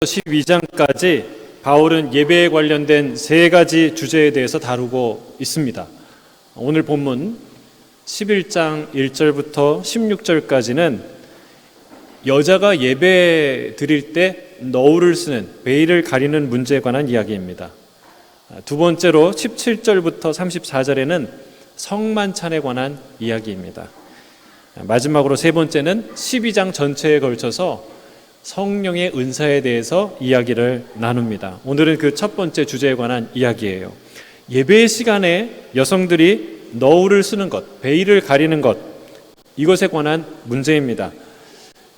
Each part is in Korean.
12장까지 바울은 예배에 관련된 세 가지 주제에 대해서 다루고 있습니다. 오늘 본문 11장 1절부터 16절까지는 여자가 예배 드릴 때 너울을 쓰는 베일을 가리는 문제에 관한 이야기입니다. 두 번째로 17절부터 34절에는 성만찬에 관한 이야기입니다. 마지막으로 세 번째는 12장 전체에 걸쳐서 성령의 은사에 대해서 이야기를 나눕니다. 오늘은 그 첫 번째 주제에 관한 이야기예요. 예배 시간에 여성들이 너울을 쓰는 것, 베일을 가리는 것, 이것에 관한 문제입니다.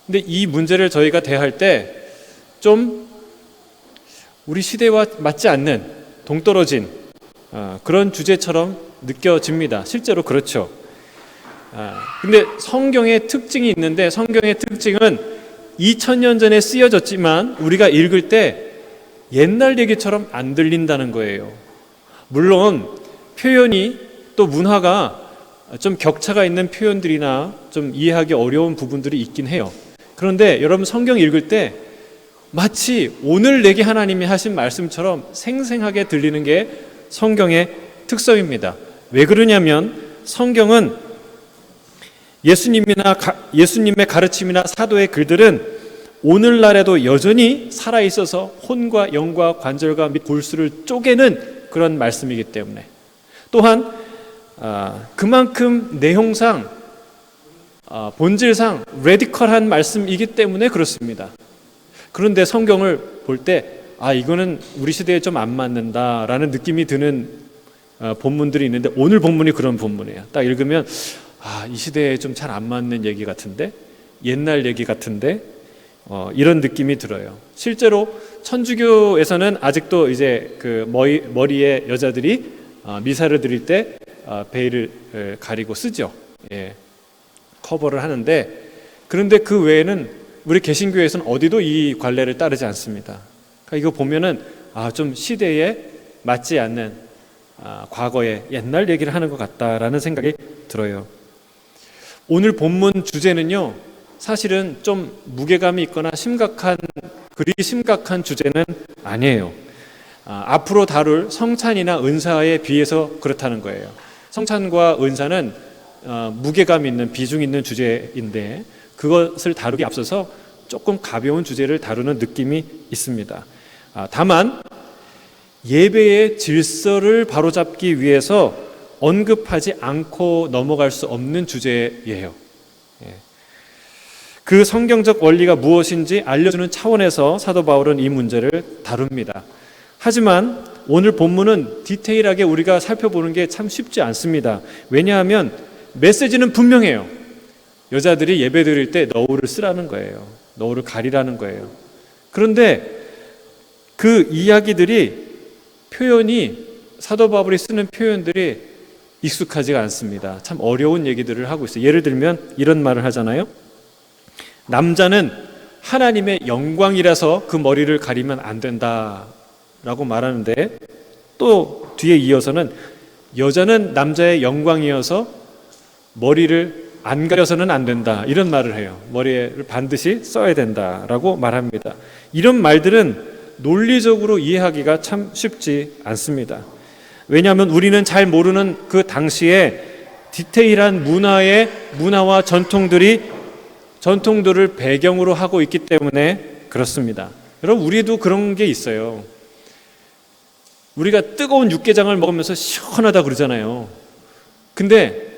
근데 이 문제를 저희가 대할 때 좀 우리 시대와 맞지 않는 동떨어진 그런 주제처럼 느껴집니다. 실제로 그렇죠. 근데 성경의 특징이 있는데, 성경의 특징은 2000년 전에 쓰여졌지만 우리가 읽을 때 옛날 얘기처럼 안 들린다는 거예요. 물론 표현이 또 문화가 좀 격차가 있는 표현들이나 좀 이해하기 어려운 부분들이 있긴 해요. 그런데 여러분 성경 읽을 때 마치 오늘 내게 하나님이 하신 말씀처럼 생생하게 들리는 게 성경의 특성입니다. 왜 그러냐면 성경은 예수님의 가르침이나 사도의 글들은 오늘날에도 여전히 살아있어서 혼과 영과 관절과 및 골수를 쪼개는 그런 말씀이기 때문에, 또한 그만큼 내용상 본질상 레디컬한 말씀이기 때문에 그렇습니다. 그런데 성경을 볼 때 이거는 우리 시대에 좀 안 맞는다라는 느낌이 드는 본문들이 있는데, 오늘 본문이 그런 본문이에요. 딱 읽으면 이 시대에 좀 잘 안 맞는 얘기 같은데, 옛날 얘기 같은데, 이런 느낌이 들어요. 실제로 천주교에서는 아직도 이제 그 머리에 여자들이 미사를 드릴 때 베일을 가리고 쓰죠. 예, 커버를 하는데, 그런데 그 외에는 우리 개신교에서는 어디도 이 관례를 따르지 않습니다. 그러니까 이거 보면은 좀 시대에 맞지 않는 과거의 옛날 얘기를 하는 것 같다라는 생각이 들어요. 오늘 본문 주제는요, 사실은 좀 무게감이 있거나 그리 심각한 주제는 아니에요. 앞으로 다룰 성찬이나 은사에 비해서 그렇다는 거예요. 성찬과 은사는 무게감 있는, 비중 있는 주제인데 그것을 다루기 앞서서 조금 가벼운 주제를 다루는 느낌이 있습니다. 다만 예배의 질서를 바로잡기 위해서 언급하지 않고 넘어갈 수 없는 주제예요. 그 성경적 원리가 무엇인지 알려주는 차원에서 사도 바울은 이 문제를 다룹니다. 하지만 오늘 본문은 디테일하게 우리가 살펴보는 게 참 쉽지 않습니다. 왜냐하면 메시지는 분명해요. 여자들이 예배 드릴 때 너울을 쓰라는 거예요. 너울을 가리라는 거예요. 그런데 그 이야기들이, 표현이, 사도 바울이 쓰는 표현들이 익숙하지가 않습니다. 참 어려운 얘기들을 하고 있어요. 예를 들면 이런 말을 하잖아요. 남자는 하나님의 영광이라서 그 머리를 가리면 안 된다라고 말하는데, 또 뒤에 이어서는 여자는 남자의 영광이어서 머리를 안 가려서는 안 된다, 이런 말을 해요. 머리를 반드시 써야 된다라고 말합니다. 이런 말들은 논리적으로 이해하기가 참 쉽지 않습니다. 왜냐하면 우리는 잘 모르는 그 당시에 디테일한 문화와 전통들을 배경으로 하고 있기 때문에 그렇습니다. 여러분, 우리도 그런 게 있어요. 우리가 뜨거운 육개장을 먹으면서 시원하다 그러잖아요. 근데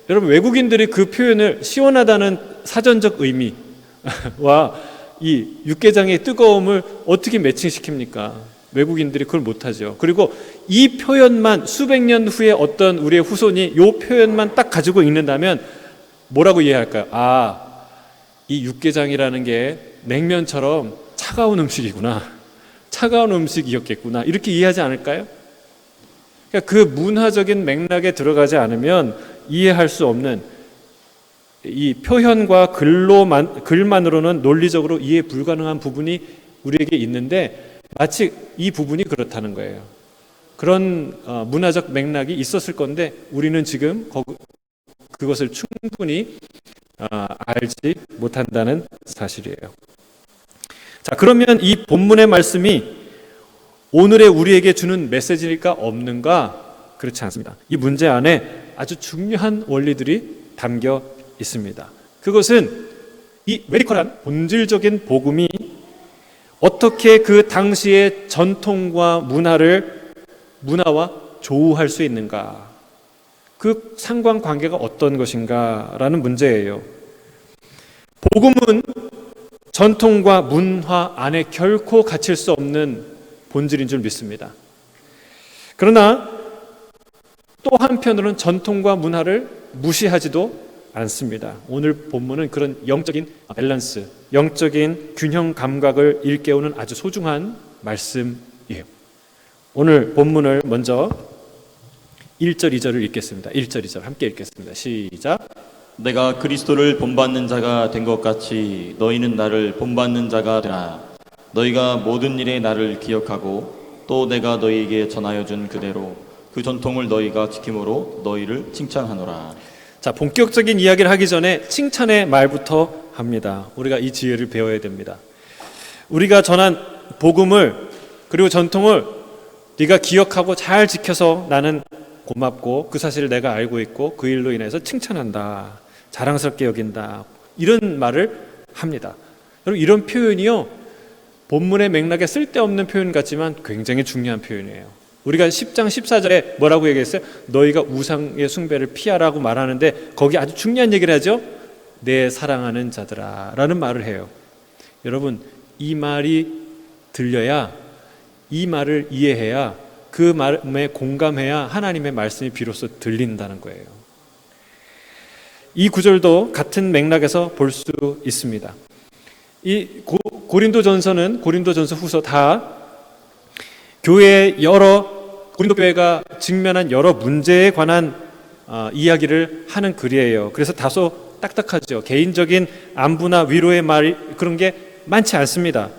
여러분, 외국인들이 그 표현을 시원하다는 사전적 의미와 이 육개장의 뜨거움을 어떻게 매칭시킵니까? 외국인들이 그걸 못하죠. 그리고 이 표현만 수백 년 후에 어떤 우리의 후손이 이 표현만 딱 가지고 읽는다면 뭐라고 이해할까요? 이 육개장이라는 게 냉면처럼 차가운 음식이구나, 차가운 음식이었겠구나, 이렇게 이해하지 않을까요? 그러니까 그 문화적인 맥락에 들어가지 않으면 이해할 수 없는, 이 표현과 글만으로는 논리적으로 이해 불가능한 부분이 우리에게 있는데, 마치 이 부분이 그렇다는 거예요. 그런 문화적 맥락이 있었을 건데 우리는 지금 그것을 충분히 알지 못한다는 사실이에요. 자, 그러면 이 본문의 말씀이 오늘의 우리에게 주는 메시지일까 없는가? 그렇지 않습니다. 이 문제 안에 아주 중요한 원리들이 담겨 있습니다. 그것은 이 레디컬한 본질적인 복음이 어떻게 그 당시의 전통과 문화와 조우할 수 있는가? 그 상관관계가 어떤 것인가라는 문제예요. 복음은 전통과 문화 안에 결코 갇힐 수 없는 본질인 줄 믿습니다. 그러나 또 한편으로는 전통과 문화를 무시하지도 않습니다. 오늘 본문은 그런 영적인 밸런스, 영적인 균형 감각을 일깨우는 아주 소중한 말씀이에요. 오늘 본문을 먼저 1절, 2절을 읽겠습니다. 1절, 2절 함께 읽겠습니다. 시작. 내가 그리스도를 본받는 자가 된 것 같이 너희는 나를 본받는 자가 되라. 너희가 모든 일에 나를 기억하고 또 내가 너희에게 전하여 준 그대로 그 전통을 너희가 지킴으로 너희를 칭찬하노라. 자, 본격적인 이야기를 하기 전에 칭찬의 말부터 합니다. 우리가 이 지혜를 배워야 됩니다. 우리가 전한 복음을 그리고 전통을 네가 기억하고 잘 지켜서 나는 고맙고 그 사실을 내가 알고 있고 그 일로 인해서 칭찬한다. 자랑스럽게 여긴다. 이런 말을 합니다. 여러분, 이런 표현이요, 본문의 맥락에 쓸데없는 표현 같지만 굉장히 중요한 표현이에요. 우리가 10장 14절에 뭐라고 얘기했어요? 너희가 우상의 숭배를 피하라고 말하는데 거기 아주 중요한 얘기를 하죠. 내 사랑하는 자들아 라는 말을 해요. 여러분, 이 말이 들려야, 이 말을 이해해야, 그 말에 공감해야 하나님의 말씀이 비로소 들린다는 거예요. 이 구절도 같은 맥락에서 볼 수 있습니다. 이 고린도전서는 고린도전서 후서 다 고린도 교회가 직면한 여러 문제에 관한 이야기를 하는 글이에요. 그래서 다소 딱딱하죠. 개인적인 안부나 위로의 말, 그런 게 많지 않습니다.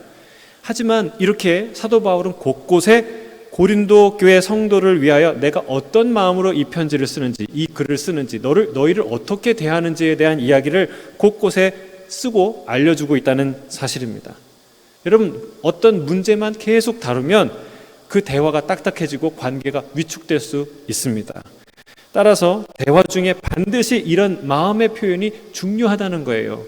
하지만 이렇게 사도 바울은 곳곳에 고린도 교회 성도를 위하여 내가 어떤 마음으로 이 편지를 쓰는지, 이 글을 쓰는지, 너희를 어떻게 대하는지에 대한 이야기를 곳곳에 쓰고 알려주고 있다는 사실입니다. 여러분, 어떤 문제만 계속 다루면 그 대화가 딱딱해지고 관계가 위축될 수 있습니다. 따라서 대화 중에 반드시 이런 마음의 표현이 중요하다는 거예요.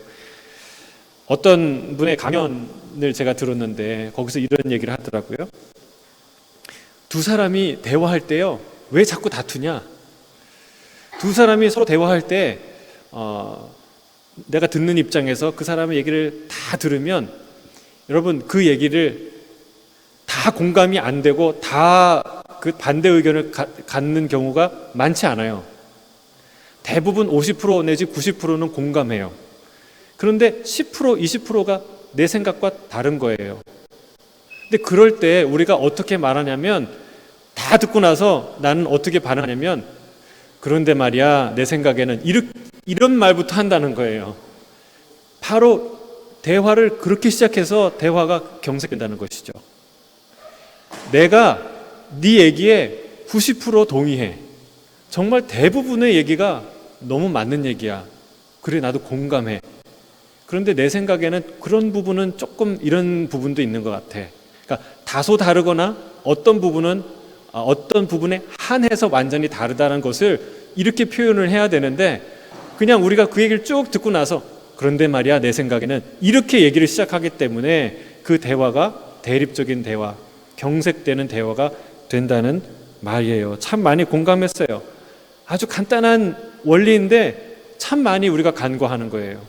어떤 분의 강연을 제가 들었는데 거기서 이런 얘기를 하더라고요. 두 사람이 대화할 때요, 왜 자꾸 다투냐? 두 사람이 서로 대화할 때 내가 듣는 입장에서 그 사람의 얘기를 다 들으면 여러분, 그 얘기를 다 공감이 안 되고 다 그 반대 의견을 갖는 경우가 많지 않아요. 대부분 50% 내지 90%는 공감해요. 그런데 10%, 20%가 내 생각과 다른 거예요. 근데 그럴 때 우리가 어떻게 말하냐면, 다 듣고 나서 나는 어떻게 반응하냐면, 그런데 말이야, 내 생각에는 이런 말부터 한다는 거예요. 바로 대화를 그렇게 시작해서 대화가 경색된다는 것이죠. 내가 네 얘기에 90% 동의해. 정말 대부분의 얘기가 너무 맞는 얘기야. 그래, 나도 공감해. 그런데 내 생각에는 그런 부분은 조금 이런 부분도 있는 것 같아. 그러니까 다소 다르거나 어떤 부분에 한해서 완전히 다르다는 것을 이렇게 표현을 해야 되는데, 그냥 우리가 그 얘기를 쭉 듣고 나서 그런데 말이야, 내 생각에는 이렇게 얘기를 시작하기 때문에 그 대화가 대립적인 대화, 경색되는 대화가 된다는 말이에요. 참 많이 공감했어요. 아주 간단한 원리인데 참 많이 우리가 간과하는 거예요.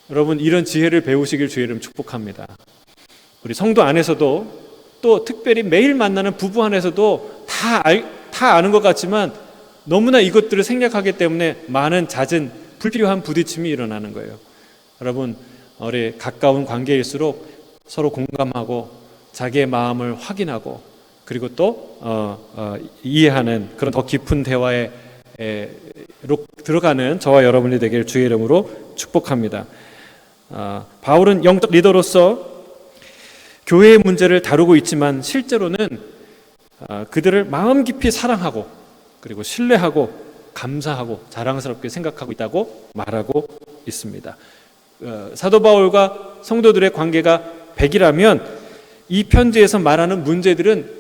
여러분, 이런 지혜를 배우시길 주의 이름 축복합니다. 우리 성도 안에서도, 또 특별히 매일 만나는 부부 안에서도 다 아는 것 같지만 너무나 이것들을 생략하기 때문에 많은 잦은 불필요한 부딪힘이 일어나는 거예요. 여러분, 우리 가까운 관계일수록 서로 공감하고 자기의 마음을 확인하고 그리고 또 이해하는 그런 더 깊은 대화에 들어가는 저와 여러분이 되길 주의 이름으로 축복합니다. 바울은 영적 리더로서 교회의 문제를 다루고 있지만 실제로는 그들을 마음 깊이 사랑하고 그리고 신뢰하고 감사하고 자랑스럽게 생각하고 있다고 말하고 있습니다. 사도 바울과 성도들의 관계가 100이라면 이 편지에서 말하는 문제들은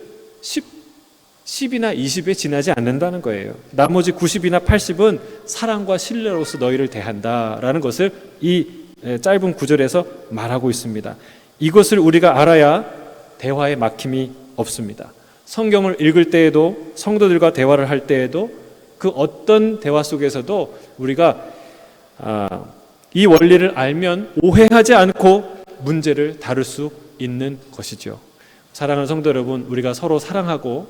10이나 20에 지나지 않는다는 거예요. 나머지 90이나 80은 사랑과 신뢰로서 너희를 대한다라는 것을 이 짧은 구절에서 말하고 있습니다. 이것을 우리가 알아야 대화에 막힘이 없습니다. 성경을 읽을 때에도, 성도들과 대화를 할 때에도, 그 어떤 대화 속에서도 우리가 이 원리를 알면 오해하지 않고 문제를 다룰 수 있는 것이죠. 사랑하는 성도 여러분, 우리가 서로 사랑하고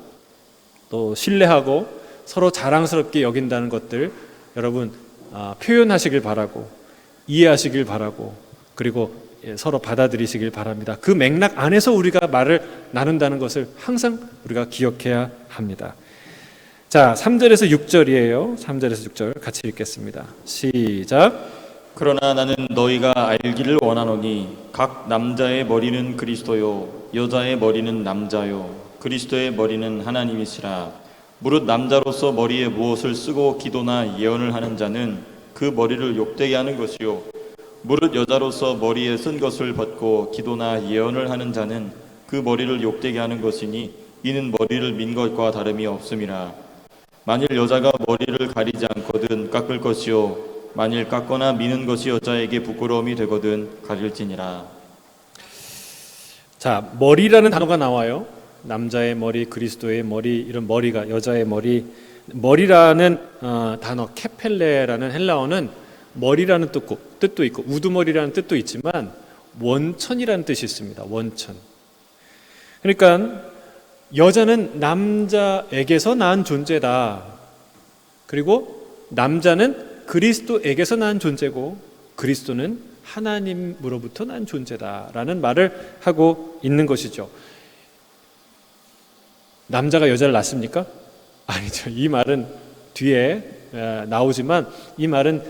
또 신뢰하고 서로 자랑스럽게 여긴다는 것들 여러분 표현하시길 바라고, 이해하시길 바라고, 그리고 서로 받아들이시길 바랍니다. 그 맥락 안에서 우리가 말을 나눈다는 것을 항상 우리가 기억해야 합니다. 자, 3절에서 6절이에요. 3절에서 6절 같이 읽겠습니다. 시작. 그러나 나는 너희가 알기를 원하노니 각 남자의 머리는 그리스도요 여자의 머리는 남자요 그리스도의 머리는 하나님이시라. 무릇 남자로서 머리에 무엇을 쓰고 기도나 예언을 하는 자는 그 머리를 욕되게 하는 것이요 무릇 여자로서 머리에 쓴 것을 벗고 기도나 예언을 하는 자는 그 머리를 욕되게 하는 것이니 이는 머리를 민 것과 다름이 없음이라. 만일 여자가 머리를 가리지 않거든 깎을 것이요 만일 깎거나 미는 것이 여자에게 부끄러움이 되거든 가릴지니라. 자, 머리라는 단어가 나와요. 남자의 머리, 그리스도의 머리, 이런 머리가 여자의 머리. 머리라는 단어 케펠레라는 헬라어는 머리라는 뜻도 있고 우두머리라는 뜻도 있지만 원천이라는 뜻이 있습니다. 원천. 그러니까 여자는 남자에게서 난 존재다. 그리고 남자는 그리스도에게서 난 존재고 그리스도는 하나님으로부터 난 존재다라는 말을 하고 있는 것이죠. 남자가 여자를 낳습니까? 아니죠. 이 말은 뒤에 나오지만 이 말은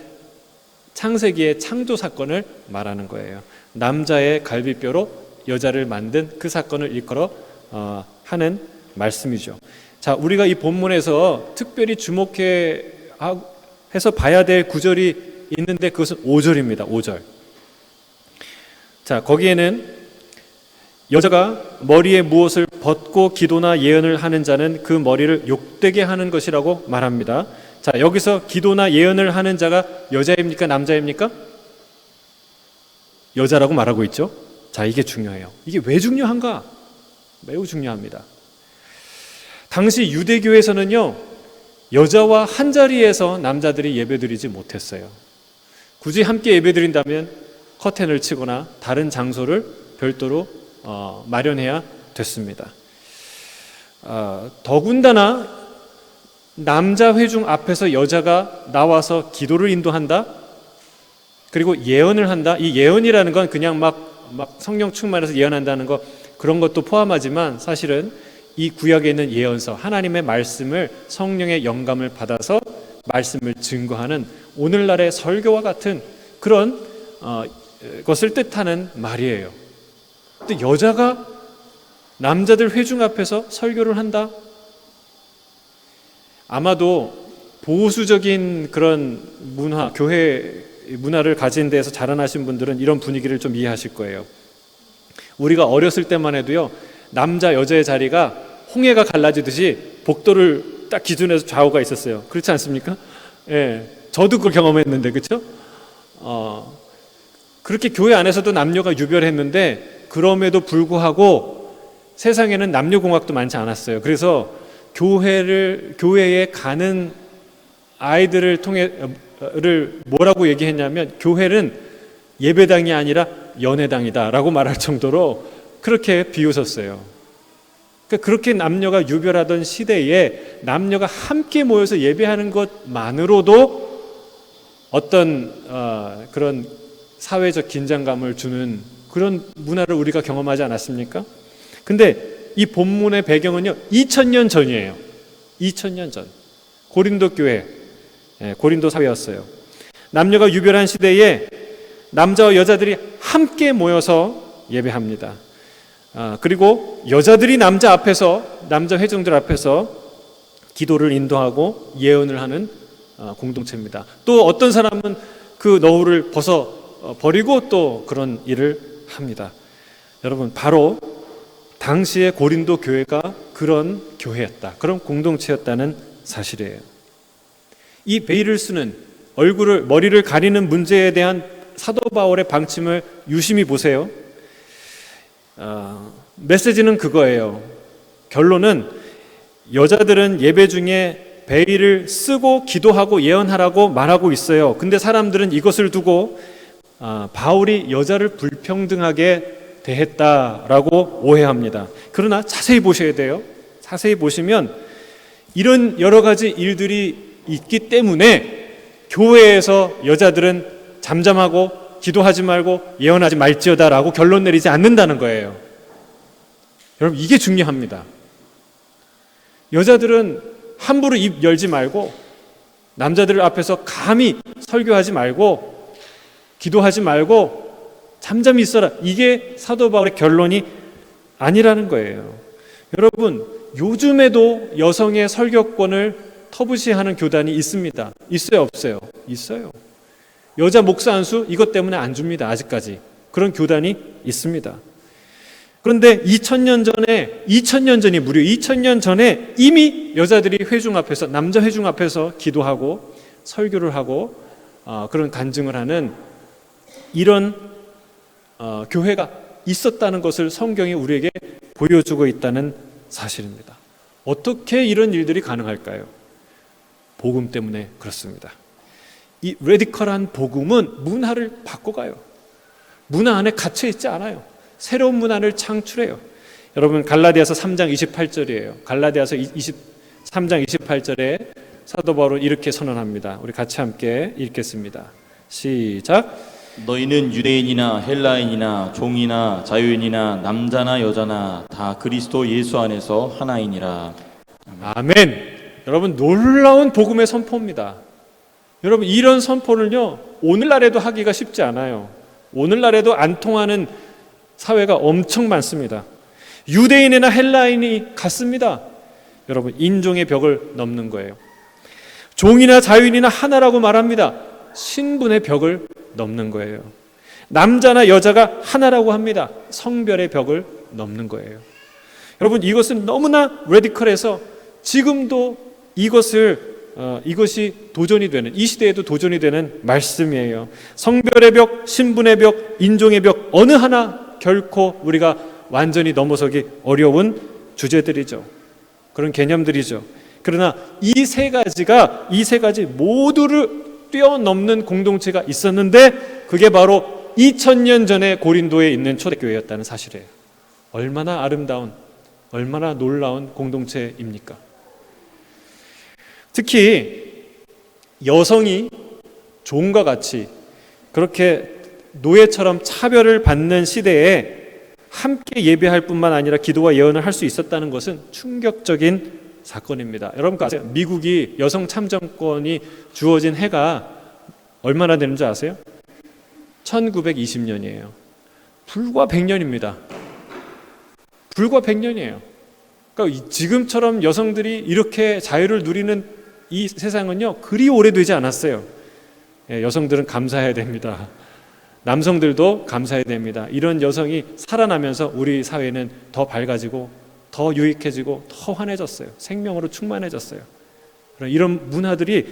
창세기의 창조 사건을 말하는 거예요. 남자의 갈비뼈로 여자를 만든 그 사건을 일컬어 하는 말씀이죠. 자, 우리가 이 본문에서 특별히 해서 봐야 될 구절이 있는데 그것은 5절입니다. 5절. 자, 거기에는 여자가 머리에 무엇을 벗고 기도나 예언을 하는 자는 그 머리를 욕되게 하는 것이라고 말합니다. 자, 여기서 기도나 예언을 하는 자가 여자입니까? 남자입니까? 여자라고 말하고 있죠. 자, 이게 중요해요. 이게 왜 중요한가? 매우 중요합니다. 당시 유대교에서는요, 여자와 한 자리에서 남자들이 예배드리지 못했어요. 굳이 함께 예배드린다면 커튼을 치거나 다른 장소를 별도로 마련해야 됐습니다. 더군다나 남자 회중 앞에서 여자가 나와서 기도를 인도한다, 그리고 예언을 한다. 이 예언이라는 건 그냥 막 성령 충만해서 예언한다는 거, 그런 것도 포함하지만 사실은 이 구약에 있는 예언서, 하나님의 말씀을 성령의 영감을 받아서 말씀을 증거하는 오늘날의 설교와 같은 그런 것을 뜻하는 말이에요. 근데 여자가 남자들 회중 앞에서 설교를 한다? 아마도 보수적인 그런 문화, 교회 문화를 가진 데에서 자라나신 분들은 이런 분위기를 좀 이해하실 거예요. 우리가 어렸을 때만 해도요, 남자 여자의 자리가 홍해가 갈라지듯이 복도를 딱 기준해서 좌우가 있었어요. 그렇지 않습니까? 예, 저도 그걸 경험했는데, 그렇죠? 그렇게 교회 안에서도 남녀가 유별했는데 그럼에도 불구하고 세상에는 남녀공학도 많지 않았어요. 그래서 교회에 가는 아이들을 통해를 뭐라고 얘기했냐면, 교회는 예배당이 아니라 연애당이다라고 말할 정도로 그렇게 비웃었어요. 그러니까 그렇게 남녀가 유별하던 시대에 남녀가 함께 모여서 예배하는 것만으로도 어떤 그런 사회적 긴장감을 주는 그런 문화를 우리가 경험하지 않았습니까? 근데 이 본문의 배경은요, 2000년 전이에요. 2000년 전 고린도 교회, 고린도 사회였어요. 남녀가 유별한 시대에 남자와 여자들이 함께 모여서 예배합니다. 그리고 여자들이 남자 회중들 앞에서 기도를 인도하고 예언을 하는 공동체입니다. 또 어떤 사람은 그 너울을 버리고 또 그런 일을 합니다. 여러분, 바로 당시의 고린도 교회가 그런 교회였다, 그런 공동체였다는 사실이에요. 이 베일을 쓰는, 머리를 가리는 문제에 대한 사도 바울의 방침을 유심히 보세요. 메시지는 그거예요. 결론은 여자들은 예배 중에 베일을 쓰고 기도하고 예언하라고 말하고 있어요. 근데 사람들은 이것을 두고 바울이 여자를 불평등하게 대했다라고 오해합니다. 그러나 자세히 보셔야 돼요. 자세히 보시면 이런 여러 가지 일들이 있기 때문에 교회에서 여자들은 잠잠하고 기도하지 말고 예언하지 말지어다라고 결론 내리지 않는다는 거예요. 여러분, 이게 중요합니다. 여자들은 함부로 입 열지 말고, 남자들 앞에서 감히 설교하지 말고, 기도하지 말고 잠잠히 있어라. 이게 사도 바울의 결론이 아니라는 거예요. 여러분, 요즘에도 여성의 설교권을 터부시하는 교단이 있습니다. 있어요, 없어요? 있어요. 여자 목사 한 수 이것 때문에 안 줍니다. 아직까지. 그런 교단이 있습니다. 그런데 2000년 전이 무려 2000년 전에 이미 여자들이 회중 앞에서, 남자 회중 앞에서 기도하고 설교를 하고 그런 간증을 하는 이런 교회가 있었다는 것을 성경이 우리에게 보여주고 있다는 사실입니다. 어떻게 이런 일들이 가능할까요? 복음 때문에 그렇습니다. 이 레디컬한 복음은 문화를 바꿔가요. 문화 안에 갇혀 있지 않아요. 새로운 문화를 창출해요. 여러분, 갈라디아서 3장 28절이에요. 갈라디아서 3장 28절에 사도 바울은 이렇게 선언합니다. 우리 같이 함께 읽겠습니다. 시작. 너희는 유대인이나 헬라인이나 종이나 자유인이나 남자나 여자나 다 그리스도 예수 안에서 하나이니라. 아멘. 여러분, 놀라운 복음의 선포입니다. 여러분, 이런 선포를요, 오늘날에도 하기가 쉽지 않아요. 오늘날에도 안 통하는 사회가 엄청 많습니다. 유대인이나 헬라인이 같습니다. 여러분, 인종의 벽을 넘는 거예요. 종이나 자유인이나 하나라고 말합니다. 신분의 벽을 넘는 거예요. 남자나 여자가 하나라고 합니다. 성별의 벽을 넘는 거예요. 여러분, 이것은 너무나 레디컬해서 지금도 이것이 도전이 되는, 이 시대에도 도전이 되는 말씀이에요. 성별의 벽, 신분의 벽, 인종의 벽, 어느 하나 결코 우리가 완전히 넘어서기 어려운 주제들이죠. 그런 개념들이죠. 그러나 이 세 가지 모두를 뛰어넘는 공동체가 있었는데 그게 바로 2000년 전에 고린도에 있는 초대교회였다는 사실이에요. 얼마나 아름다운, 얼마나 놀라운 공동체입니까? 특히 여성이 종과 같이 그렇게 노예처럼 차별을 받는 시대에 함께 예배할 뿐만 아니라 기도와 예언을 할 수 있었다는 것은 충격적인 사건입니다. 여러분 아세요? 미국이 여성 참정권이 주어진 해가 얼마나 되는 줄 아세요? 1920년이에요. 불과 100년입니다. 불과 100년이에요. 그러니까 지금처럼 여성들이 이렇게 자유를 누리는 이 세상은요, 그리 오래되지 않았어요. 여성들은 감사해야 됩니다. 남성들도 감사해야 됩니다. 이런 여성이 살아나면서 우리 사회는 더 밝아지고 더 유익해지고 더 환해졌어요. 생명으로 충만해졌어요. 이런 문화들이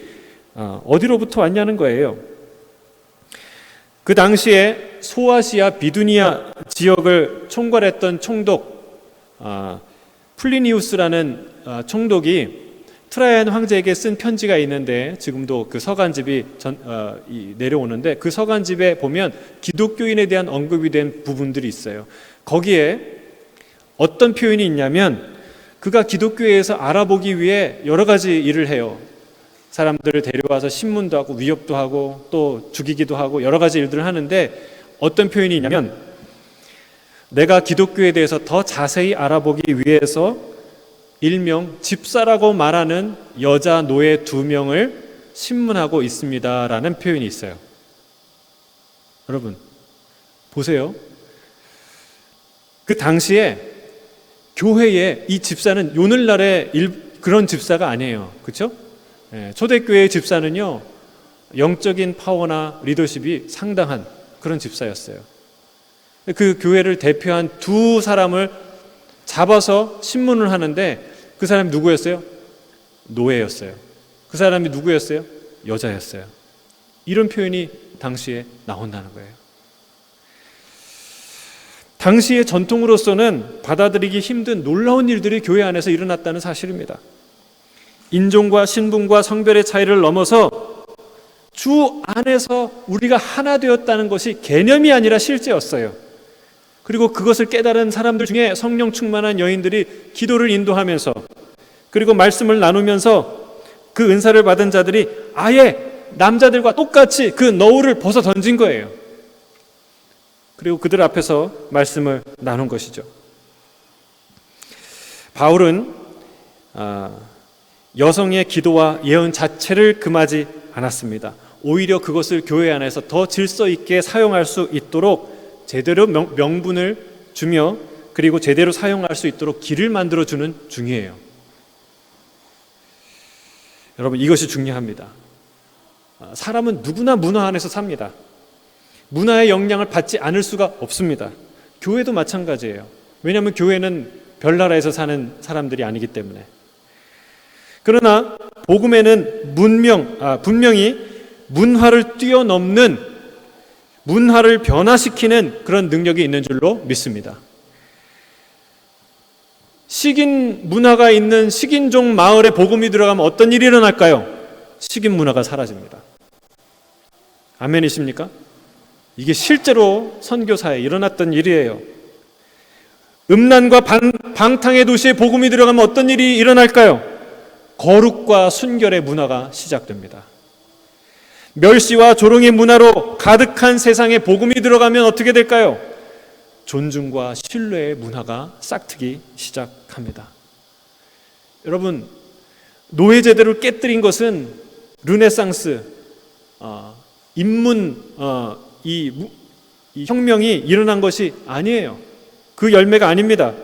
어디로부터 왔냐는 거예요. 그 당시에 소아시아 비두니아 지역을 총괄했던 총독 플리니우스라는 총독이 트라이안 황제에게 쓴 편지가 있는데 지금도 그 서간집이 내려오는데 그 서간집에 보면 기독교인에 대한 언급이 된 부분들이 있어요. 거기에 어떤 표현이 있냐면 그가 기독교회에서 알아보기 위해 여러 가지 일을 해요. 사람들을 데려와서 신문도 하고 위협도 하고 또 죽이기도 하고 여러 가지 일들을 하는데 어떤 표현이 있냐면 내가 기독교에 대해서 더 자세히 알아보기 위해서 일명 집사라고 말하는 여자 노예 2명을 신문하고 있습니다라는 표현이 있어요. 여러분 보세요. 그 당시에 교회에 이 집사는 오늘날의 그런 집사가 아니에요. 그렇죠? 초대교회의 집사는요, 영적인 파워나 리더십이 상당한 그런 집사였어요. 그 교회를 대표한 두 사람을 잡아서 신문을 하는데 그 사람이 누구였어요? 노예였어요. 그 사람이 누구였어요? 여자였어요. 이런 표현이 당시에 나온다는 거예요. 당시의 전통으로서는 받아들이기 힘든 놀라운 일들이 교회 안에서 일어났다는 사실입니다. 인종과 신분과 성별의 차이를 넘어서 주 안에서 우리가 하나 되었다는 것이 개념이 아니라 실제였어요. 그리고 그것을 깨달은 사람들 중에 성령 충만한 여인들이 기도를 인도하면서 그리고 말씀을 나누면서 그 은사를 받은 자들이 아예 남자들과 똑같이 그 너울을 벗어 던진 거예요. 그리고 그들 앞에서 말씀을 나눈 것이죠. 바울은 여성의 기도와 예언 자체를 금하지 않았습니다. 오히려 그것을 교회 안에서 더 질서 있게 사용할 수 있도록 제대로 명분을 주며 그리고 제대로 사용할 수 있도록 길을 만들어주는 중이에요. 여러분, 이것이 중요합니다. 사람은 누구나 문화 안에서 삽니다. 문화의 영향을 받지 않을 수가 없습니다. 교회도 마찬가지예요. 왜냐하면 교회는 별나라에서 사는 사람들이 아니기 때문에. 그러나 복음에는 분명히 문화를 뛰어넘는, 문화를 변화시키는 그런 능력이 있는 줄로 믿습니다. 식인 문화가 있는 식인종 마을에 복음이 들어가면 어떤 일이 일어날까요? 식인 문화가 사라집니다. 아멘이십니까? 이게 실제로 선교사에 일어났던 일이에요. 음란과 방탕의 도시에 복음이 들어가면 어떤 일이 일어날까요? 거룩과 순결의 문화가 시작됩니다. 멸시와 조롱의 문화로 가득한 세상에 복음이 들어가면 어떻게 될까요? 존중과 신뢰의 문화가 싹트기 시작합니다. 여러분, 노예제도를 깨뜨린 것은 르네상스, 인문, 이 혁명이 일어난 것이 아니에요. 그 열매가 아닙니다.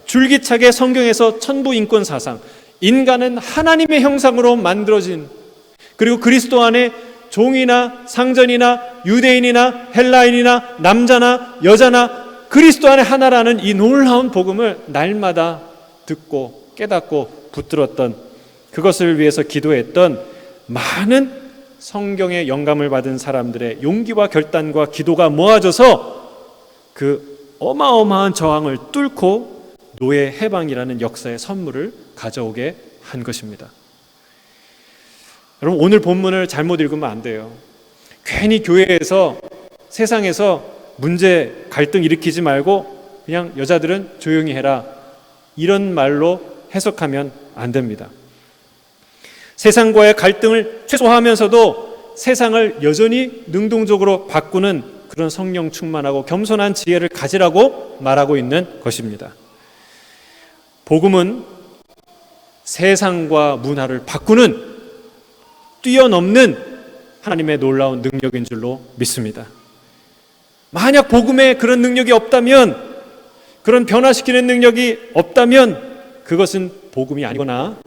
줄기차게 성경에서 천부인권 사상, 인간은 하나님의 형상으로 만들어진, 그리고 그리스도 안에 종이나 상전이나 유대인이나 헬라인이나 남자나 여자나 그리스도 안에 하나라는 이 놀라운 복음을 날마다 듣고 깨닫고 붙들었던, 그것을 위해서 기도했던 많은 성경의 영감을 받은 사람들의 용기와 결단과 기도가 모아져서 그 어마어마한 저항을 뚫고 노예 해방이라는 역사의 선물을 가져오게 한 것입니다. 여러분, 오늘 본문을 잘못 읽으면 안 돼요. 괜히 교회에서, 세상에서 문제, 갈등 일으키지 말고 그냥 여자들은 조용히 해라, 이런 말로 해석하면 안 됩니다. 세상과의 갈등을 최소화하면서도 세상을 여전히 능동적으로 바꾸는 그런 성령 충만하고 겸손한 지혜를 가지라고 말하고 있는 것입니다. 복음은 세상과 문화를 바꾸는, 뛰어넘는 하나님의 놀라운 능력인 줄로 믿습니다. 만약 복음에 그런 능력이 없다면, 그런 변화시키는 능력이 없다면 그것은 복음이 아니거나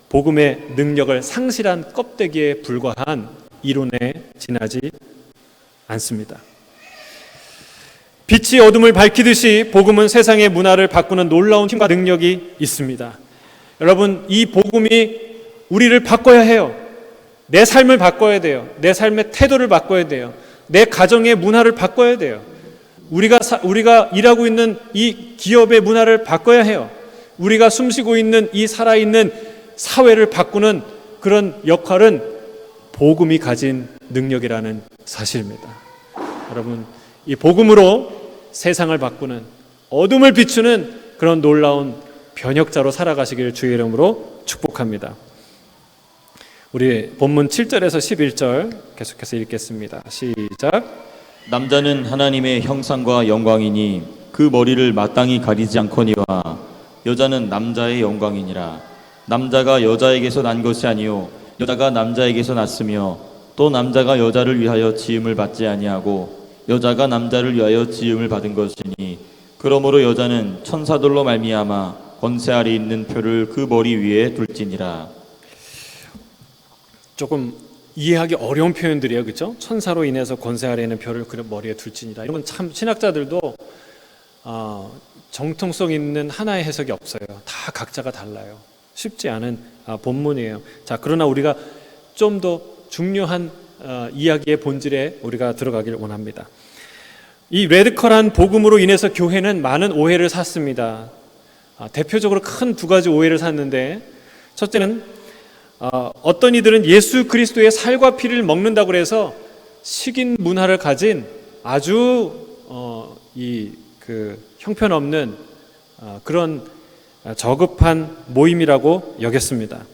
복음의 능력을 상실한 껍데기에 불과한 이론에 지나지 않습니다. 빛이 어둠을 밝히듯이 복음은 세상의 문화를 바꾸는 놀라운 힘과 능력이 있습니다. 여러분, 이 복음이 우리를 바꿔야 해요. 내 삶을 바꿔야 돼요. 내 삶의 태도를 바꿔야 돼요. 내 가정의 문화를 바꿔야 돼요. 우리가 일하고 있는 이 기업의 문화를 바꿔야 해요. 우리가 숨쉬고 있는 이 살아있는 사회를 바꾸는 그런 역할은 복음이 가진 능력이라는 사실입니다. 여러분, 이 복음으로 세상을 바꾸는, 어둠을 비추는 그런 놀라운 변혁자로 살아가시길 주의 이름으로 축복합니다. 우리 본문 7절에서 11절 계속해서 읽겠습니다. 시작. 남자는 하나님의 형상과 영광이니 그 머리를 마땅히 가리지 않거니와 여자는 남자의 영광이니라. 남자가 여자에게서 난 것이 아니요 여자가 남자에게서 났으며 또 남자가 여자를 위하여 지음을 받지 아니하고 여자가 남자를 위하여 지음을 받은 것이니 그러므로 여자는 천사들로 말미암아 권세 아래 있는 표를 그 머리 위에 둘지니라. 조금 이해하기 어려운 표현들이에요, 그렇죠? 천사로 인해서 권세 아래 있는 별을 그려 머리에 둘지니라. 이런 건 참 신학자들도 정통성 있는 하나의 해석이 없어요. 다 각자가 달라요. 쉽지 않은 본문이에요. 자, 그러나 우리가 좀 더 중요한 이야기의 본질에 우리가 들어가길 원합니다. 이 레디컬한 복음으로 인해서 교회는 많은 오해를 샀습니다. 대표적으로 큰 두 가지 오해를 샀는데, 첫째는 어떤 이들은 예수 그리스도의 살과 피를 먹는다고 해서 식인 문화를 가진 아주 형편없는 그런 저급한 모임이라고 여겼습니다.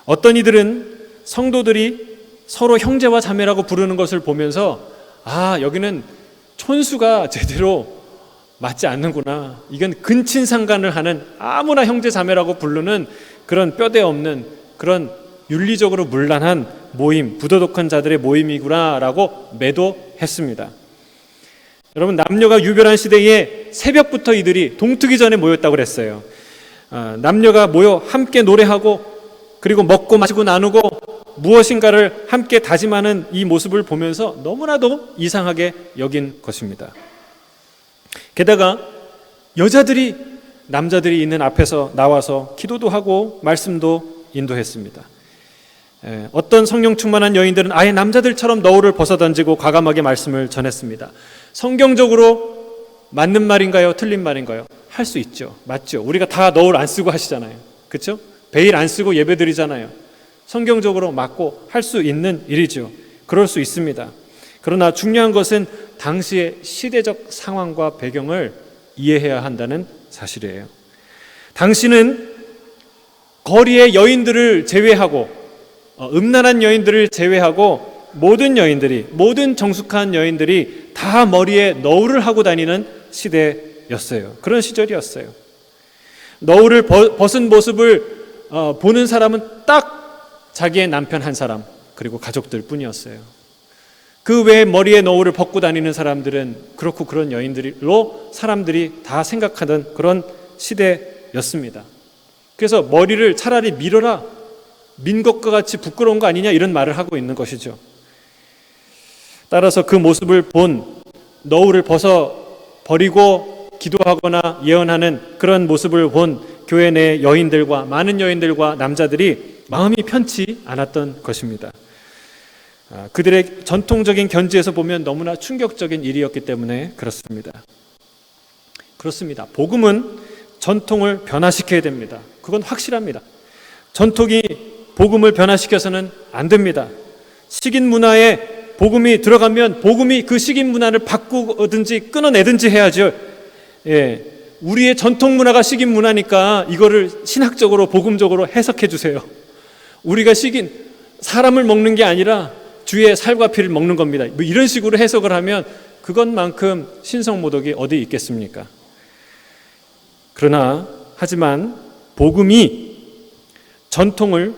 어떤 이들은 성도들이 서로 형제와 자매라고 부르는 것을 보면서 여기는 촌수가 제대로 맞지 않는구나, 이건 근친상간을 하는 아무나 형제 자매라고 부르는 그런 뼈대 없는 그런 윤리적으로 문란한 모임, 부도덕한 자들의 모임이구나 라고 매도했습니다. 여러분, 남녀가 유별한 시대에 새벽부터 이들이 동트기 전에 모였다고 그랬어요. 남녀가 모여 함께 노래하고 그리고 먹고 마시고 나누고 무엇인가를 함께 다짐하는 이 모습을 보면서 너무나도 이상하게 여긴 것입니다. 게다가 여자들이 남자들이 있는 앞에서 나와서 기도도 하고 말씀도 인도했습니다. 어떤 성령 충만한 여인들은 아예 남자들처럼 너울을 벗어던지고 과감하게 말씀을 전했습니다. 성경적으로 맞는 말인가요? 틀린 말인가요? 할 수 있죠. 맞죠. 우리가 다 너울 안 쓰고 하시잖아요. 그렇죠? 베일 안 쓰고 예배드리잖아요. 성경적으로 맞고 할 수 있는 일이죠. 그럴 수 있습니다. 그러나 중요한 것은 당시의 시대적 상황과 배경을 이해해야 한다는 사실이에요. 당시는 거리의 여인들을 제외하고 음란한 여인들을 제외하고 모든 정숙한 여인들이 다 머리에 너울을 하고 다니는 시대였어요. 그런 시절이었어요. 너울을 벗은 모습을 보는 사람은 딱 자기의 남편 한 사람 그리고 가족들 뿐이었어요. 그 외에 머리에 너울을 벗고 다니는 사람들은 그렇고 그런 여인들로 사람들이 다 생각하던 그런 시대였습니다. 그래서 머리를 차라리 밀어라, 민 것과 같이 부끄러운 거 아니냐, 이런 말을 하고 있는 것이죠. 따라서 그 모습을 본, 너울을 벗어버리고 기도하거나 예언하는 그런 모습을 본 교회 내 여인들과 많은 여인들과 남자들이 마음이 편치 않았던 것입니다. 그들의 전통적인 견지에서 보면 너무나 충격적인 일이었기 때문에 그렇습니다. 그렇습니다. 복음은 전통을 변화시켜야 됩니다. 그건 확실합니다. 전통이 복음을 변화시켜서는 안 됩니다. 식인 문화에 복음이 들어가면 복음이 그 식인 문화를 바꾸든지 끊어내든지 해야죠. 우리의 전통 문화가 식인 문화니까 이거를 신학적으로 복음적으로 해석해 주세요. 우리가 식인 사람을 먹는 게 아니라 주의 살과 피를 먹는 겁니다. 뭐 이런 식으로 해석을 하면 그것만큼 신성모독이 어디 있겠습니까? 하지만 복음이 전통을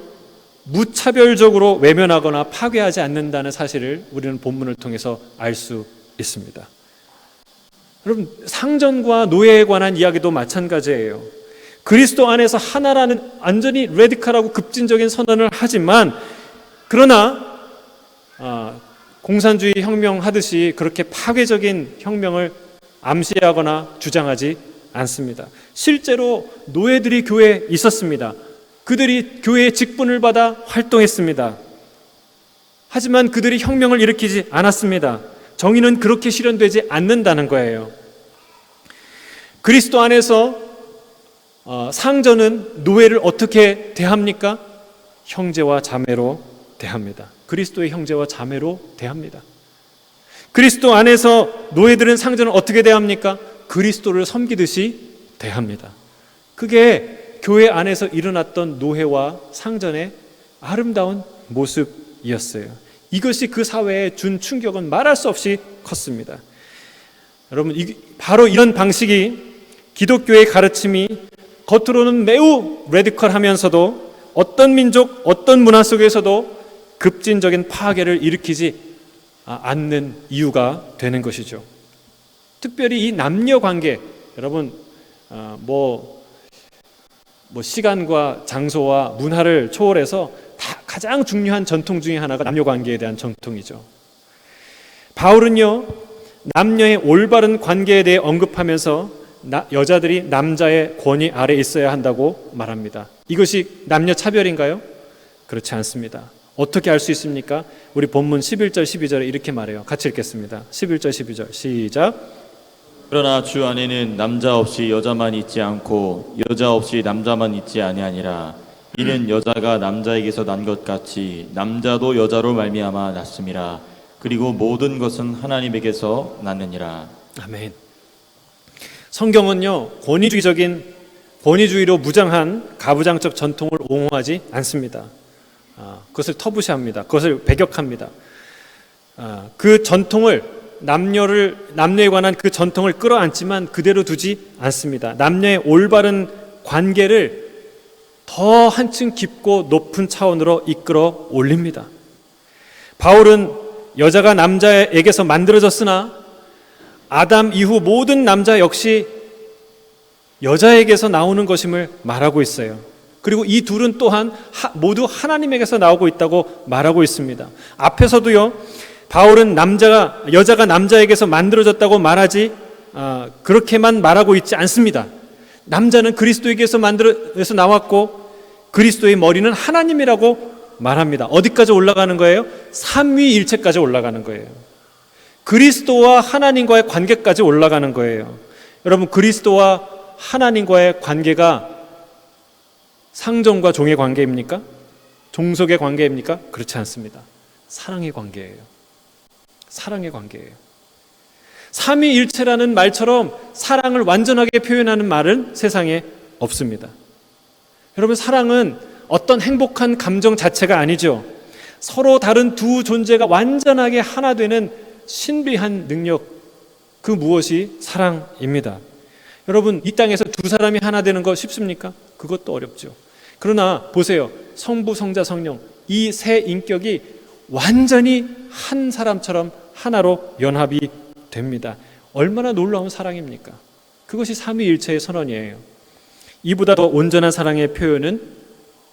무차별적으로 외면하거나 파괴하지 않는다는 사실을 우리는 본문을 통해서 알 수 있습니다. 여러분, 상전과 노예에 관한 이야기도 마찬가지예요. 그리스도 안에서 하나라는 완전히 레디컬하고 급진적인 선언을 하지만, 그러나 공산주의 혁명 하듯이 그렇게 파괴적인 혁명을 암시하거나 주장하지 않습니다. 실제로 노예들이 교회에 있었습니다. 그들이 교회의 직분을 받아 활동했습니다. 하지만 그들이 혁명을 일으키지 않았습니다. 정의는 그렇게 실현되지 않는다는 거예요. 그리스도 안에서 상전은 노예를 어떻게 대합니까? 형제와 자매로 대합니다. 그리스도의 형제와 자매로 대합니다. 그리스도 안에서 노예들은 상전을 어떻게 대합니까? 그리스도를 섬기듯이 대합니다. 그게 교회 안에서 일어났던 노예와 상전의 아름다운 모습이었어요. 이것이 그 사회에 준 충격은 말할 수 없이 컸습니다. 여러분, 바로 이런 방식이 기독교의 가르침이 겉으로는 매우 레디컬하면서도 어떤 민족, 어떤 문화 속에서도 급진적인 파괴를 일으키지 않는 이유가 되는 것이죠. 특별히 이 남녀 관계, 여러분 시간과 장소와 문화를 초월해서 다 가장 중요한 전통 중에 하나가 남녀 관계에 대한 전통이죠. 바울은요, 남녀의 올바른 관계에 대해 언급하면서 여자들이 남자의 권위 아래 있어야 한다고 말합니다. 이것이 남녀 차별인가요? 그렇지 않습니다. 어떻게 알 수 있습니까? 우리 본문 11절 12절에 이렇게 말해요. 같이 읽겠습니다. 11절 12절 시작. 그러나 주 안에는 남자 없이 여자만 있지 않고 여자 없이 남자만 있지 아니하니라. 이는 여자가 남자에게서 난 것 같이 남자도 여자로 말미암아 났음이라. 그리고 모든 것은 하나님에게서 났느니라. 아멘. 성경은요, 권위주의로 무장한 가부장적 전통을 옹호하지 않습니다. 그것을 터부시합니다. 그것을 배격합니다. 그 전통을 남녀에 관한 그 전통을 끌어안지만 그대로 두지 않습니다. 남녀의 올바른 관계를 더 한층 깊고 높은 차원으로 이끌어 올립니다. 바울은 여자가 남자에게서 만들어졌으나 아담 이후 모든 남자 역시 여자에게서 나오는 것임을 말하고 있어요. 그리고 이 둘은 또한 모두 하나님에게서 나오고 있다고 말하고 있습니다. 앞에서도요, 바울은 여자가 남자에게서 만들어졌다고 말하지 그렇게만 말하고 있지 않습니다. 남자는 그리스도에게서 만들어서 나왔고 그리스도의 머리는 하나님이라고 말합니다. 어디까지 올라가는 거예요? 삼위일체까지 올라가는 거예요. 그리스도와 하나님과의 관계까지 올라가는 거예요. 여러분, 그리스도와 하나님과의 관계가 상종과 종의 관계입니까? 종속의 관계입니까? 그렇지 않습니다. 사랑의 관계예요. 사랑의 관계예요. 삼위일체라는 말처럼 사랑을 완전하게 표현하는 말은 세상에 없습니다. 여러분, 사랑은 어떤 행복한 감정 자체가 아니죠. 서로 다른 두 존재가 완전하게 하나 되는 신비한 능력, 그 무엇이 사랑입니다. 여러분, 이 땅에서 두 사람이 하나 되는 거 쉽습니까? 그것도 어렵죠. 그러나 보세요. 성부, 성자, 성령, 이 세 인격이 완전히 한 사람처럼 하나로 연합이 됩니다. 얼마나 놀라운 사랑입니까? 그것이 삼위일체의 선언이에요. 이보다 더 온전한 사랑의 표현은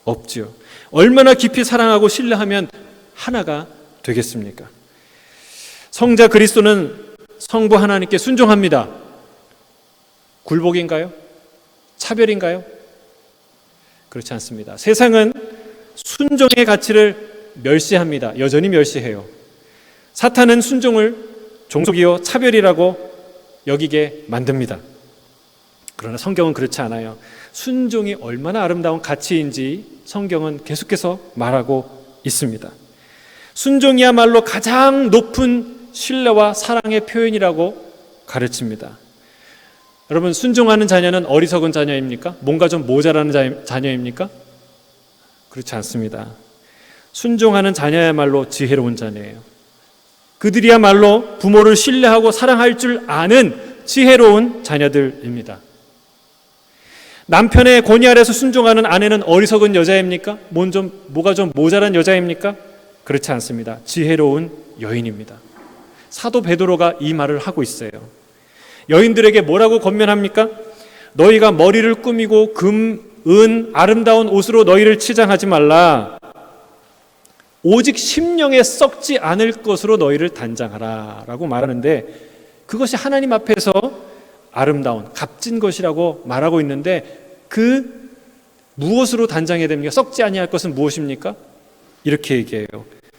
없죠. 얼마나 깊이 사랑하고 신뢰하면 하나가 되겠습니까? 성자 그리스도는 성부 하나님께 순종합니다. 굴복인가요? 차별인가요? 그렇지 않습니다. 세상은 순종의 가치를 멸시합니다. 여전히 멸시해요. 사탄은 순종을 종속이요 차별이라고 여기게 만듭니다. 그러나 성경은 그렇지 않아요. 순종이 얼마나 아름다운 가치인지 성경은 계속해서 말하고 있습니다. 순종이야말로 가장 높은 신뢰와 사랑의 표현이라고 가르칩니다. 여러분, 순종하는 자녀는 어리석은 자녀입니까? 뭔가 좀 모자라는 자녀입니까? 그렇지 않습니다. 순종하는 자녀야말로 지혜로운 자녀예요. 그들이야말로 부모를 신뢰하고 사랑할 줄 아는 지혜로운 자녀들입니다. 남편의 권위 아래서 순종하는 아내는 어리석은 여자입니까? 뭐가 좀 모자란 여자입니까? 그렇지 않습니다. 지혜로운 여인입니다. 사도 베드로가 이 말을 하고 있어요. 여인들에게 뭐라고 권면합니까? 너희가 머리를 꾸미고 금, 은, 아름다운 옷으로 너희를 치장하지 말라. 오직 심령에 썩지 않을 것으로 너희를 단장하라 라고 말하는데, 그것이 하나님 앞에서 아름다운 값진 것이라고 말하고 있는데, 그 무엇으로 단장해야 됩니까? 썩지 아니할 것은 무엇입니까? 이렇게 얘기해요.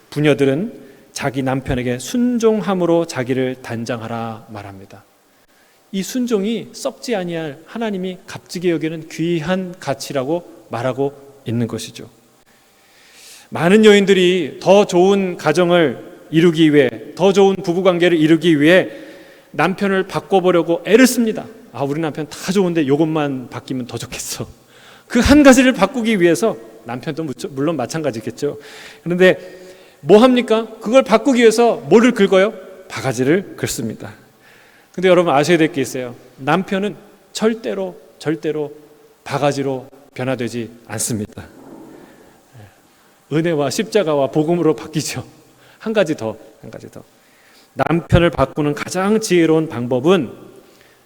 부녀들은 자기 남편에게 순종함으로 자기를 단장하라 말합니다. 이 순종이 썩지 아니할 하나님이 값지게 여기는 귀한 가치라고 말하고 있는 것이죠. 많은 여인들이 더 좋은 가정을 이루기 위해, 더 좋은 부부관계를 이루기 위해 남편을 바꿔보려고 애를 씁니다. 우리 남편 다 좋은데 이것만 바뀌면 더 좋겠어. 그 한 가지를 바꾸기 위해서, 남편도 물론 마찬가지겠죠. 그런데 뭐 합니까? 그걸 바꾸기 위해서 뭐를 긁어요? 바가지를 긁습니다. 근데 여러분 아셔야 될 게 있어요. 남편은 절대로 바가지로 변화되지 않습니다. 은혜와 십자가와 복음으로 바뀌죠. 한 가지 더. 남편을 바꾸는 가장 지혜로운 방법은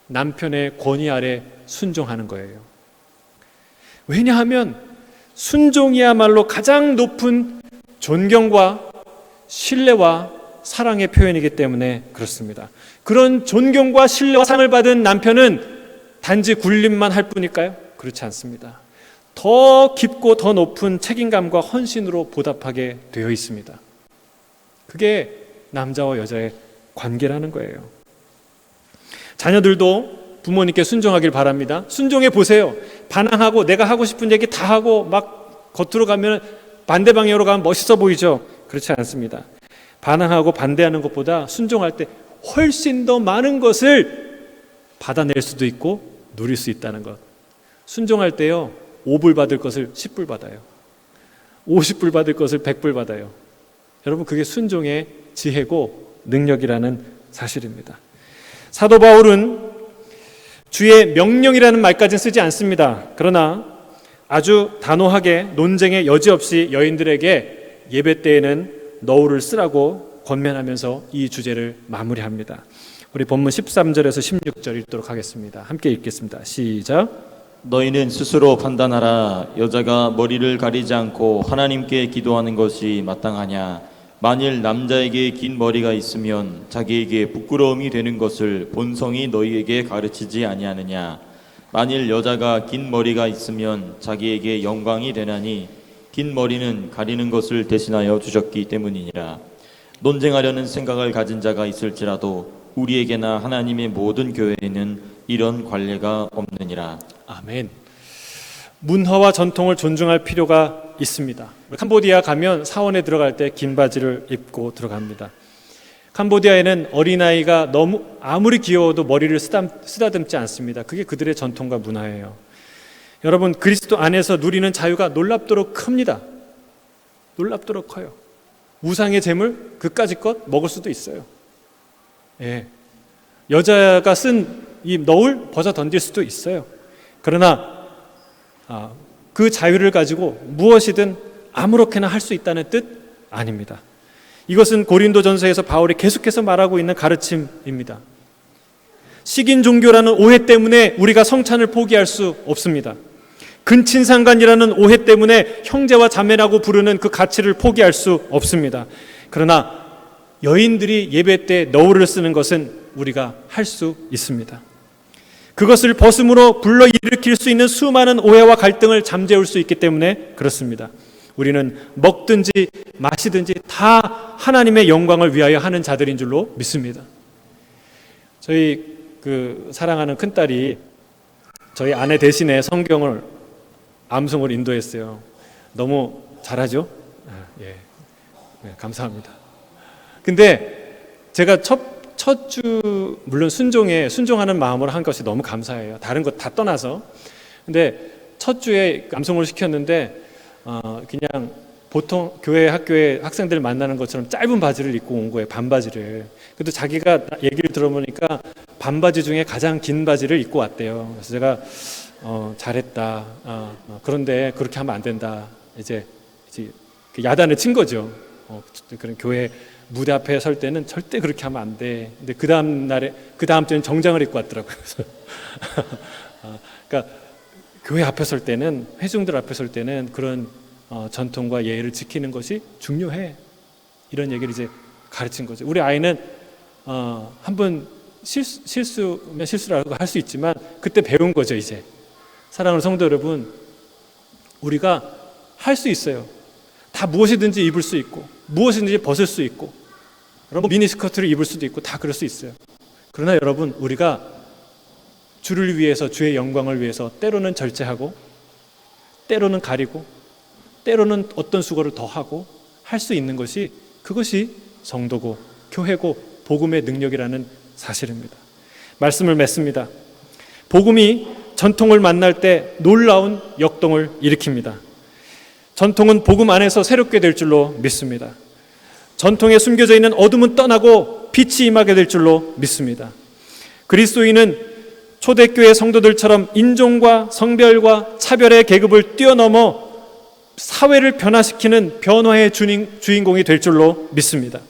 남편의 권위 아래 순종하는 거예요. 왜냐하면 순종이야말로 가장 높은 존경과 신뢰와 사랑의 표현이기 때문에 그렇습니다. 그런 존경과 신뢰와 사랑을 받은 남편은 단지 굴림만 할 뿐일까요? 그렇지 않습니다. 더 깊고 더 높은 책임감과 헌신으로 보답하게 되어 있습니다. 그게 남자와 여자의 관계라는 거예요. 자녀들도 부모님께 순종하길 바랍니다. 순종해 보세요. 반항하고 내가 하고 싶은 얘기 다 하고 막 겉으로 가면 반대 방향으로 가면 멋있어 보이죠? 그렇지 않습니다. 반항하고 반대하는 것보다 순종할 때 훨씬 더 많은 것을 받아낼 수도 있고 누릴 수 있다는 것. 순종할 때요, 5불 받을 것을 10불 받아요. 50불 받을 것을 100불 받아요. 여러분, 그게 순종의 지혜고 능력이라는 사실입니다. 사도 바울은 주의 명령이라는 말까지는 쓰지 않습니다. 그러나 아주 단호하게 논쟁의 여지 없이 여인들에게 예배 때에는 너울을 쓰라고 권면하면서 이 주제를 마무리합니다. 우리 본문 13절에서 16절 읽도록 하겠습니다. 함께 읽겠습니다. 시작. 너희는 스스로 판단하라. 여자가 머리를 가리지 않고 하나님께 기도하는 것이 마땅하냐? 만일 남자에게 긴 머리가 있으면 자기에게 부끄러움이 되는 것을 본성이 너희에게 가르치지 아니하느냐? 만일 여자가 긴 머리가 있으면 자기에게 영광이 되나니 긴 머리는 가리는 것을 대신하여 주셨기 때문이니라. 논쟁하려는 생각을 가진 자가 있을지라도 우리에게나 하나님의 모든 교회에는 이런 관례가 없느니라. 아멘. 문화와 전통을 존중할 필요가 있습니다. 캄보디아 가면 사원에 들어갈 때 긴 바지를 입고 들어갑니다. 캄보디아에는 어린아이가 너무 아무리 귀여워도 머리를 쓰다듬지 않습니다. 그게 그들의 전통과 문화예요. 여러분, 그리스도 안에서 누리는 자유가 놀랍도록 큽니다. 놀랍도록 커요. 우상의 재물 그까짓 것 먹을 수도 있어요. 예. 여자가 쓴 이 너울 벗어 던질 수도 있어요. 그러나 그 자유를 가지고 무엇이든 아무렇게나 할 수 있다는 뜻 아닙니다. 이것은 고린도전서에서 바울이 계속해서 말하고 있는 가르침입니다. 식인 종교라는 오해 때문에 우리가 성찬을 포기할 수 없습니다. 근친상간이라는 오해 때문에 형제와 자매라고 부르는 그 가치를 포기할 수 없습니다. 그러나 여인들이 예배 때 너울을 쓰는 것은 우리가 할 수 있습니다. 그것을 벗음으로 불러일으킬 수 있는 수많은 오해와 갈등을 잠재울 수 있기 때문에 그렇습니다. 우리는 먹든지 마시든지 다 하나님의 영광을 위하여 하는 자들인 줄로 믿습니다. 저희 사랑하는 큰딸이 저희 아내 대신에 성경을 암송을 인도했어요. 너무 잘하죠? 예. 네, 감사합니다. 근데 제가 첫 주 물론 순종하는 마음으로 한 것이 너무 감사해요. 다른 것 다 떠나서. 근데 첫 주에 암송을 시켰는데 그냥 보통 교회 학교에 학생들 만나는 것처럼 짧은 바지를 입고 온 거예요. 반바지를. 그래도 자기가 얘기를 들어보니까 반바지 중에 가장 긴 바지를 입고 왔대요. 그래서 제가 잘했다. 그런데 그렇게 하면 안 된다. 이제 야단을 친 거죠. 그런 교회 무대 앞에 설 때는 절대 그렇게 하면 안 돼. 근데 그 다음 주에는 정장을 입고 왔더라고요. 그러니까 교회 앞에 설 때는, 회중들 앞에 설 때는 그런 전통과 예의를 지키는 것이 중요해. 이런 얘기를 이제 가르친 거죠. 우리 아이는 한번 실수면 실수라고 할 수 있지만 그때 배운 거죠. 이제 사랑하는 성도 여러분, 우리가 할 수 있어요. 다 무엇이든지 입을 수 있고 무엇이든지 벗을 수 있고 여러분 미니스커트를 입을 수도 있고 다 그럴 수 있어요. 그러나 여러분, 우리가 주를 위해서, 주의 영광을 위해서 때로는 절제하고 때로는 가리고 때로는 어떤 수고를 더 하고 할 수 있는 것이, 그것이 성도고 교회고 복음의 능력이라는 사실입니다. 말씀을 맺습니다. 복음이 전통을 만날 때 놀라운 역동을 일으킵니다. 전통은 복음 안에서 새롭게 될 줄로 믿습니다. 전통에 숨겨져 있는 어둠은 떠나고 빛이 임하게 될 줄로 믿습니다. 그리스도인은 초대교회 성도들처럼 인종과 성별과 차별의 계급을 뛰어넘어 사회를 변화시키는 변화의 주인공이 될 줄로 믿습니다.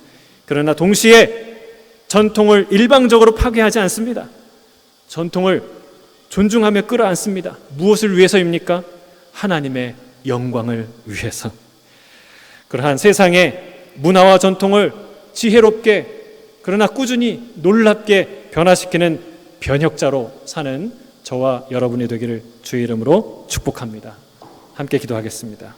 그러나 동시에 전통을 일방적으로 파괴하지 않습니다. 전통을 존중하며 끌어안습니다. 무엇을 위해서입니까? 하나님의 영광을 위해서. 그러한 세상의 문화와 전통을 지혜롭게 그러나 꾸준히 놀랍게 변화시키는 변혁자로 사는 저와 여러분이 되기를 주의 이름으로 축복합니다. 함께 기도하겠습니다.